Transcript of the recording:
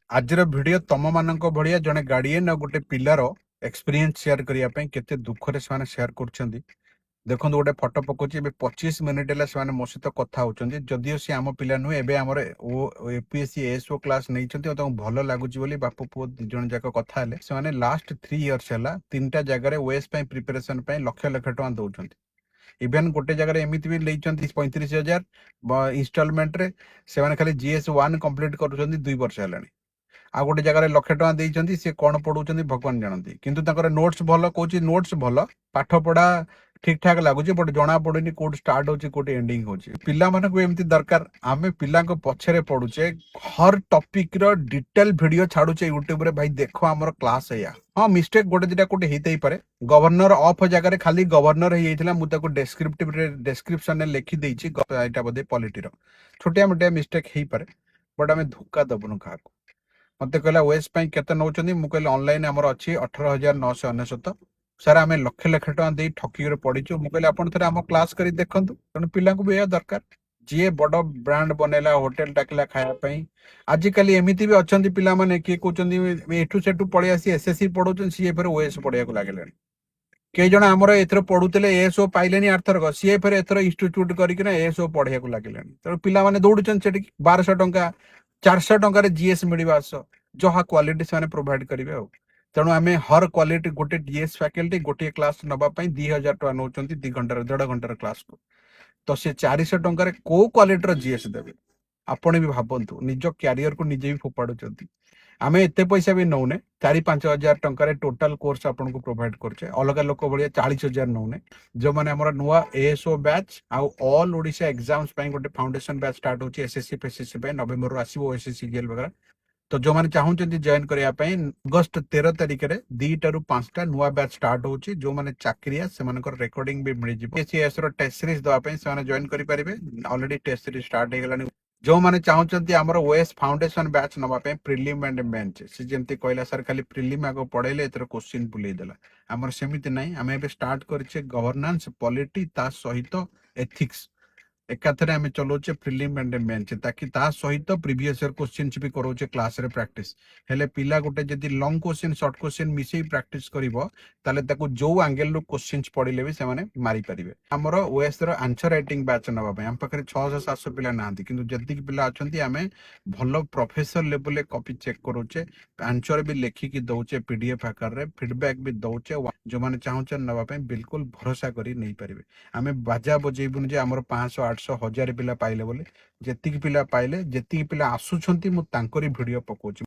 आजर video तुम मान भाया जड़े गार्डियन गोटे पिलार एक्सपीरियंस शेयर करने केते दुखरे से शेयर कर देखो गोटे फटो पकाउे 25 मिनिट है मो सहित कथा होती जदिव सी आम पिला नुहे एमर एपीएससी एएसओ क्लास नहीं भल लगुच बापू पुओ दिज जाक कथा से लास्ट 3 इयर्स है 3टा जगह ओएस प्रिपेरेसन लक्ष लक्ष टका दौरान इवेन गोटे जगह एमती भी लेते 35,000 इनस्टलमेंट रे से खाली GS1 कंप्लीट कर 2 वर्ष है आ गोटे जगह लक्ष टका देइचंती से कौन पढ़ुचंती भगवान जानती किंतु ताकर नोट्स भल कहूँ नोट्स भल पाठ पढ़ा ठीक ठाक लगुच बट जना पड़े कौट स्टार्ट होची कौट एंडिंग होची पिला मानक एमती दरकार आमे पिला पछरे पढ़ुचे हर टॉपिक रो डिटेल वीडियो छाड़ुचे यूट्यूब रे भाई देखो हमर क्लास है हाँ मिस्टेक गोटे दिटा कोटे हेतै पारे गवर्नर ऑफ जगह रे खाली गवर्नर हे जाइथिला मु ताको डेस्क्रिप्टिव रे डिस्क्रिप्शन ने लिखि देइची एटा बदे पॉलिटी रो छोटिया मोटिया मिस्टेक हे पारे बट आमे धोखा दबनु का मत कहला ओएस केते नौचंदी मु कहले ऑनलाइन हमर अछि 18,999 सर आम लक्ष लक्ष टका दे ठकी पढ़ीचु मु कहले आपण थरे हम क्लास करी देखंतु तेणु पिला को भी दरकार जी बड़ ब्रांड बनैला होटल डाकिला खाया आजिकल एमती भी अच्छा पिला माने किए कहते एठू सेठू पढ़ी आसी एसएससी पढ़ुन सी फिर ओएस पढ़िया लगे कई जन आमर एथर पढ़ुले एएसओ पाइले आरथरक सी फिर एथर इंस्टीट्यूट करके एएसओ पढ़िया लगे तेणु पिला माने दौड़ुन से 1200 टंका 400 टंकार जीएस मिल आस जहा क्वालिटी से प्रोवाइड करेंगे तेणु आम हर क्वालिटी गोटे डीएस फैकल्टी गोटे क्लास नापी 2,000 टका नौ 2 घंटार 1.5 घंटार क्लास को तो सी 400 टंकार को क्वालिटी जीएस देवे आपण भी भावतु निज क्यारियर को निजे भी फोपाड़ुंट आम एत पैसा भी नौने 4-5 हजार टंकार टोटाल कोर्स आपन को प्रोवाइड करछे अलग लोक भाया 40,000 नौने जो मैंने हमारा नुआ एएसओ बैच आउ ऑल ओडिशा एग्जाम्स गोटे फाउंडेशन बैच स्टार्ट होची एसएससी फेसएससी नवेम्बर आसीबो एसएससी जीएल वगैरह तो जो मैंने चाहते जॉइन करने अगस्त 13 तारिख में 2टा ରୁ 5टा नुआ बैच स्टार्ट होची जो मैंने चाकरिया से रेकर्डिंग भी मिल जिवो एसीएस रो टेस्ट सीरीज दवा पे से जॉइन करि परिबे ऑलरेडी टेस्ट सीरीज स्टार्ट हे गलानी जो मैंने चाहते हमर ओएस फाउंडेशन बैच नवा पे प्रिलिम एंड मेंस से जेंति कहला सर खाली प्रिलिम आगो पढेले एतर क्वेश्चन बुलेई देला हमर सेमिति नै हमें एबे स्टार्ट करछे गवर्नेंस पॉलिटी ता सहित एथिक्स एकाथरे आमे चलोचे प्रिलिम एंड मेंस ताकि ता सहित प्रीवियस ईयर क्वेश्चन भी करोचे क्लास रे प्रैक्टिस हेले पिला गोटे जदी लॉन्ग क्वेश्चन शॉर्ट क्वेश्चन मिसई प्रैक्टिस करिवो ताले ताको जो एंगल रो क्वेश्चन पढिले भी से माने मारी परिबे हमर ओएस रो आंसर राइटिंग बैच नबा पे हम पाखरे 600-700 पिला नांती किंतु जदी कि पिला अछंती आमे भलो प्रोफेसर लेवल ले कॉपी चेक करोचे आंसर भी लेखि कि दउचे पीडीएफ आकार रे फीडबैक भी दउचे जो माने चाहउचे नबा पे बिल्कुल भरोसा करी नहीं परिबे आमे बाजा बजेइबुन जे हमर 500 800 1000 पिला पाइले बोले जेतिक पिला पाइले जेतिक पिला आसुछंती मु तांकरी वीडियो पकोची।